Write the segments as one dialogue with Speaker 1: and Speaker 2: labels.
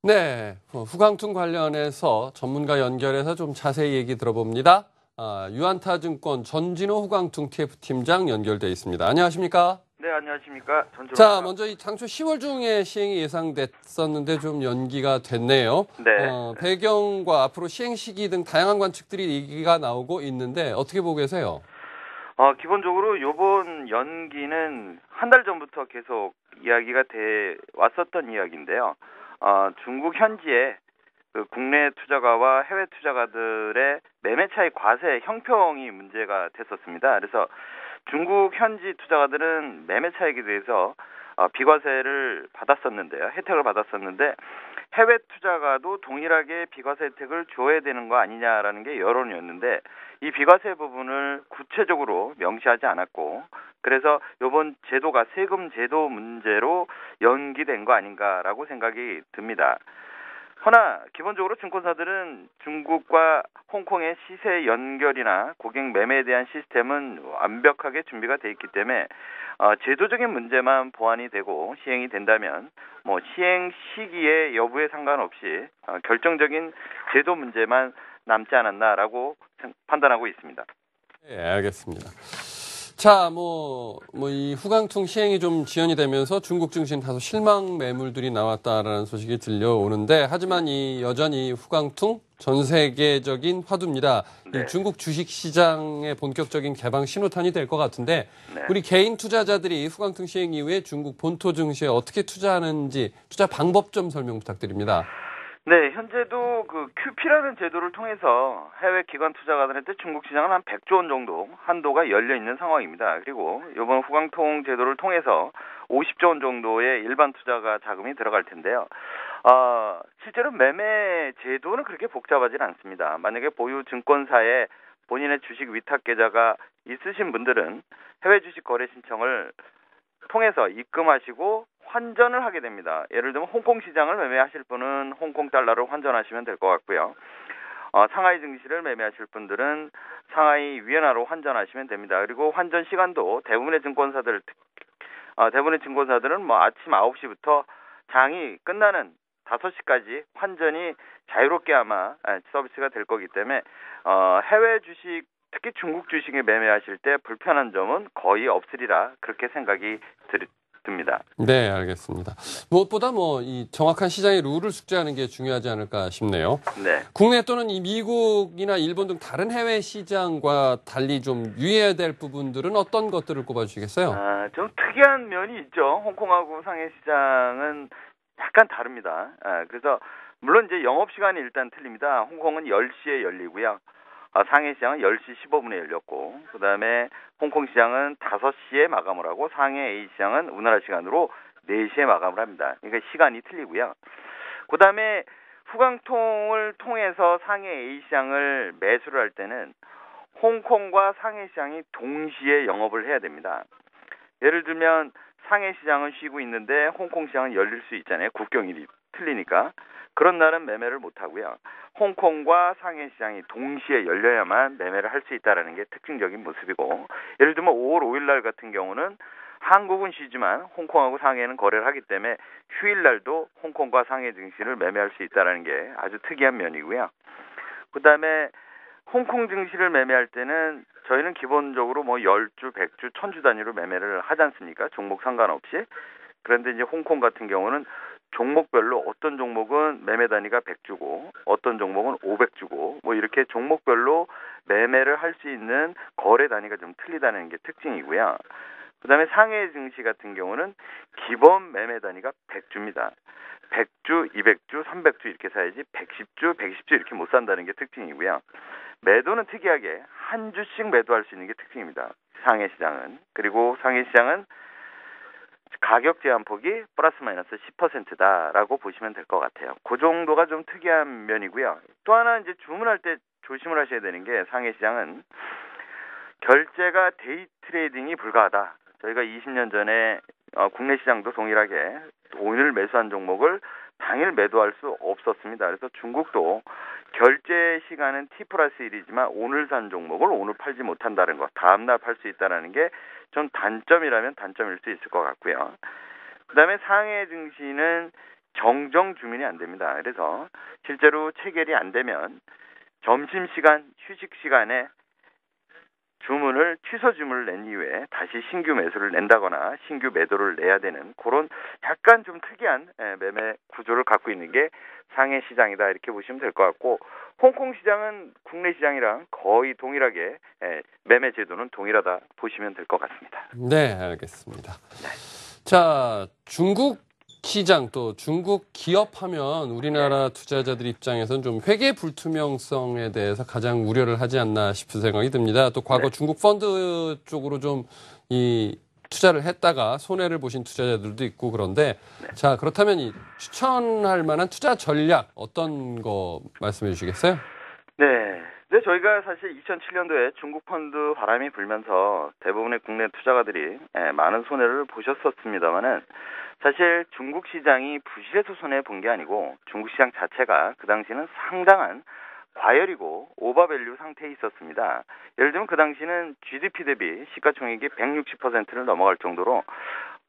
Speaker 1: 네, 후광퉁 관련해서 전문가 연결해서 좀 자세히 얘기 들어봅니다. 유안타증권 전진호 후광퉁 TF팀장 연결돼 있습니다. 안녕하십니까?
Speaker 2: 네, 안녕하십니까. 전진호입니다.
Speaker 1: 자, 먼저 이 당초 10월 중에 시행이 예상됐었는데 좀 연기가 됐네요.
Speaker 2: 네.
Speaker 1: 배경과 앞으로 시행 시기 등 다양한 관측들이 얘기가 나오고 있는데 어떻게 보고 계세요?
Speaker 2: 기본적으로 이번 연기는 한 달 전부터 계속 이야기가 돼 왔었던 이야기인데요. 중국 현지의 그 국내 투자가와 해외 투자가들의 매매 차익 과세 형평이 문제가 됐었습니다. 그래서 중국 현지 투자가들은 매매 차익에 대해서 비과세를 받았었는데요. 혜택을 받았었는데 해외 투자가도 동일하게 비과세 혜택을 줘야 되는 거 아니냐라는 게 여론이었는데 이 비과세 부분을 구체적으로 명시하지 않았고 그래서 이번 제도가 세금 제도 문제로 연기된 거 아닌가라고 생각이 듭니다. 허나 기본적으로 증권사들은 중국과 홍콩의 시세 연결이나 고객 매매에 대한 시스템은 완벽하게 준비가 돼 있기 때문에 제도적인 문제만 보완이 되고 시행이 된다면 시행 시기의 여부에 상관없이 결정적인 제도 문제만 남지 않았나라고 판단하고 있습니다.
Speaker 1: 네, 알겠습니다. 자, 이 후광퉁 시행이 좀 지연이 되면서 중국 증시는 다소 실망 매물들이 나왔다라는 소식이 들려오는데, 하지만 여전히 후광퉁 전 세계적인 화두입니다.
Speaker 2: 네.
Speaker 1: 이 중국 주식 시장의 본격적인 개방 신호탄이 될 것 같은데,
Speaker 2: 네.
Speaker 1: 우리 개인 투자자들이 후광퉁 시행 이후에 중국 본토 증시에 어떻게 투자하는지 투자 방법 좀 설명 부탁드립니다.
Speaker 2: 네, 현재도 그 QP라는 제도를 통해서 해외 기관 투자가들한테 중국 시장은 한 100조 원 정도 한도가 열려 있는 상황입니다. 그리고 이번 후광통 제도를 통해서 50조 원 정도의 일반 투자가 자금이 들어갈 텐데요. 실제로 매매 제도는 그렇게 복잡하진 않습니다. 만약에 보유 증권사에 본인의 주식 위탁 계좌가 있으신 분들은 해외 주식 거래 신청을 통해서 입금하시고 환전을 하게 됩니다. 예를 들면 홍콩 시장을 매매하실 분은 홍콩 달러를 환전하시면 될 것 같고요. 상하이 증시를 매매하실 분들은 상하이 위엔화로 환전하시면 됩니다. 그리고 환전 시간도 대부분의 증권사들은 아침 9시부터 장이 끝나는 5시까지 환전이 자유롭게 아마 서비스가 될 거기 때문에 해외 주식 특히 중국 주식을 매매하실 때 불편한 점은 거의 없으리라 그렇게 생각이 듭니다.
Speaker 1: 네, 알겠습니다. 무엇보다 이 정확한 시장의 룰을 숙지하는 게 중요하지 않을까 싶네요.
Speaker 2: 네.
Speaker 1: 국내 또는 이 미국이나 일본 등 다른 해외 시장과 달리 좀 유의해야 될 부분들은 어떤 것들을 꼽아주시겠어요?
Speaker 2: 좀 특이한 면이 있죠. 홍콩하고 상해 시장은 약간 다릅니다. 그래서 물론 이제 영업 시간이 일단 틀립니다. 홍콩은 10시에 열리고요. 상해 시장은 10시 15분에 열렸고 그다음에 홍콩 시장은 5시에 마감을 하고 상해 A 시장은 우리나라 시간으로 4시에 마감을 합니다. 그러니까 시간이 틀리고요. 그다음에 후광통을 통해서 상해 A 시장을 매수를 할 때는 홍콩과 상해 시장이 동시에 영업을 해야 됩니다. 예를 들면 상해 시장은 쉬고 있는데 홍콩 시장은 열릴 수 있잖아요. 국경일이 틀리니까. 그런 날은 매매를 못하고요. 홍콩과 상해 시장이 동시에 열려야만 매매를 할 수 있다는 게 특징적인 모습이고 예를 들면 5월 5일 날 같은 경우는 한국은 쉬지만 홍콩하고 상해는 거래를 하기 때문에 휴일 날도 홍콩과 상해 증시를 매매할 수 있다는 게 아주 특이한 면이고요. 그다음에 홍콩 증시를 매매할 때는 저희는 기본적으로 10주, 100주, 1000주 단위로 매매를 하지 않습니까? 종목 상관없이. 그런데 이제 홍콩 같은 경우는 종목별로 어떤 종목은 매매 단위가 100주고 어떤 종목은 500주고 이렇게 종목별로 매매를 할 수 있는 거래 단위가 좀 틀리다는 게 특징이고요. 그다음에 상해 증시 같은 경우는 기본 매매 단위가 100주입니다. 100주, 200주, 300주 이렇게 사야지 110주, 120주 이렇게 못 산다는 게 특징이고요. 매도는 특이하게 한 주씩 매도할 수 있는 게 특징입니다. 상해 시장은. 그리고 상해 시장은 가격 제한폭이 플러스 마이너스 10%다라고 보시면 될 것 같아요. 그 정도가 좀 특이한 면이고요. 또 하나 이제 주문할 때 조심을 하셔야 되는 게 상해 시장은 결제가 데이 트레이딩이 불가하다. 저희가 20년 전에 국내 시장도 동일하게 오늘 매수한 종목을 당일 매도할 수 없었습니다. 그래서 중국도 결제 시간은 T+1이지만 오늘 산 종목을 오늘 팔지 못한다는 것, 다음날 팔 수 있다는 게 좀 단점이라면 단점일 수 있을 것 같고요. 그다음에 상해 증시는 정정 주문이 안 됩니다. 그래서 실제로 체결이 안 되면 점심시간, 휴식시간에 주문을 취소 주문을 낸 이후에 다시 신규 매수를 낸다거나 신규 매도를 내야 되는 그런 약간 좀 특이한 매매 구조를 갖고 있는 게 상해 시장이다 이렇게 보시면 될 것 같고 홍콩 시장은 국내 시장이랑 거의 동일하게 매매 제도는 동일하다 보시면 될 것 같습니다.
Speaker 1: 네, 알겠습니다. 자, 중국 시장 또 중국 기업하면 우리나라 투자자들 입장에서는 좀 회계 불투명성에 대해서 가장 우려를 하지 않나 싶은 생각이 듭니다. 또 과거 중국 펀드 쪽으로 좀 이 투자를 했다가 손해를 보신 투자자들도 있고 그런데 자, 그렇다면 이 추천할 만한 투자 전략 어떤 거 말씀해 주시겠어요?
Speaker 2: 네. 근데 저희가 사실 2007년도에 중국 펀드 바람이 불면서 대부분의 국내 투자가들이 많은 손해를 보셨었습니다만은 사실 중국 시장이 부실해서 손해 본 게 아니고 중국 시장 자체가 그 당시는 상당한 과열이고 오버밸류 상태에 있었습니다. 예를 들면 그 당시는 GDP 대비 시가총액이 160%를 넘어갈 정도로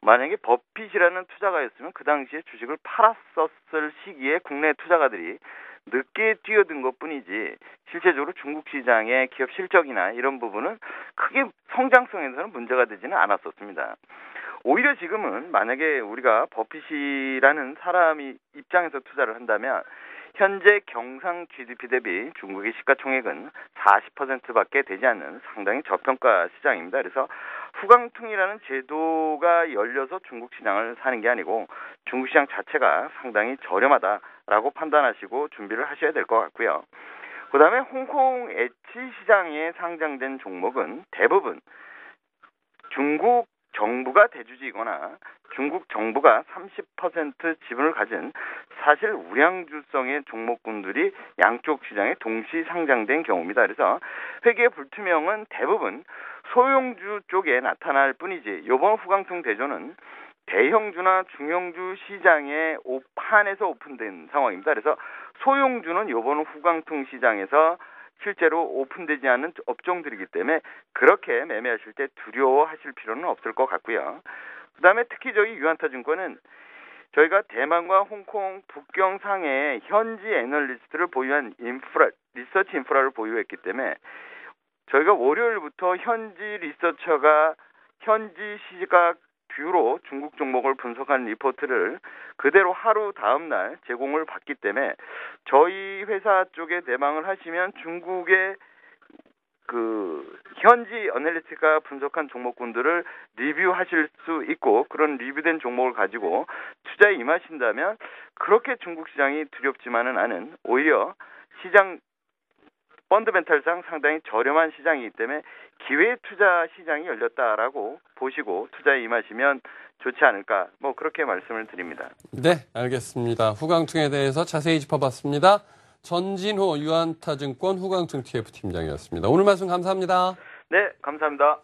Speaker 2: 만약에 버핏이라는 투자가였으면 그 당시에 주식을 팔았었을 시기에 국내 투자가들이 늦게 뛰어든 것뿐이지 실제적으로 중국 시장의 기업 실적이나 이런 부분은 크게 성장성에서는 문제가 되지는 않았었습니다. 오히려 지금은 만약에 우리가 버핏이라는 사람이 입장에서 투자를 한다면 현재 경상 GDP 대비 중국의 시가총액은 40%밖에 되지 않는 상당히 저평가 시장입니다. 그래서 후강통이라는 제도가 열려서 중국 시장을 사는 게 아니고 중국 시장 자체가 상당히 저렴하다라고 판단하시고 준비를 하셔야 될 것 같고요. 그다음에 홍콩 애치 시장에 상장된 종목은 대부분 중국 정부가 대주주이거나 중국 정부가 30% 지분을 가진 사실 우량주성의 종목군들이 양쪽 시장에 동시 상장된 경우입니다. 그래서 회계 불투명은 대부분 소형주 쪽에 나타날 뿐이지 이번 후강통 대조는 대형주나 중형주 시장에 판에서 오픈된 상황입니다. 그래서 소형주는 이번 후강통 시장에서 실제로 오픈되지 않는 업종들이기 때문에 그렇게 매매하실 때 두려워하실 필요는 없을 것 같고요. 그다음에 특히 저희 유한타증권은 저희가 대만과 홍콩, 북경 상해에 현지 애널리스트를 보유한 리서치 인프라를 보유했기 때문에 저희가 월요일부터 현지 리서처가 현지 시각 뷰로 중국 종목을 분석한 리포트를 그대로 하루 다음 날 제공을 받기 때문에 저희 회사 쪽에 대망을 하시면 중국의 그 현지 애널리스트가 분석한 종목군들을 리뷰하실 수 있고 그런 리뷰된 종목을 가지고 투자에 임하신다면 그렇게 중국 시장이 두렵지만은 않은 오히려 시장 펀드멘탈상 상당히 저렴한 시장이기 때문에 기회 투자 시장이 열렸다라고 보시고 투자에 임하시면 좋지 않을까 뭐 그렇게 말씀을 드립니다.
Speaker 1: 네, 알겠습니다. 후강통에 대해서 자세히 짚어봤습니다. 전진호 유한타증권 후강통 TF 팀장이었습니다. 오늘 말씀 감사합니다.
Speaker 2: 네, 감사합니다.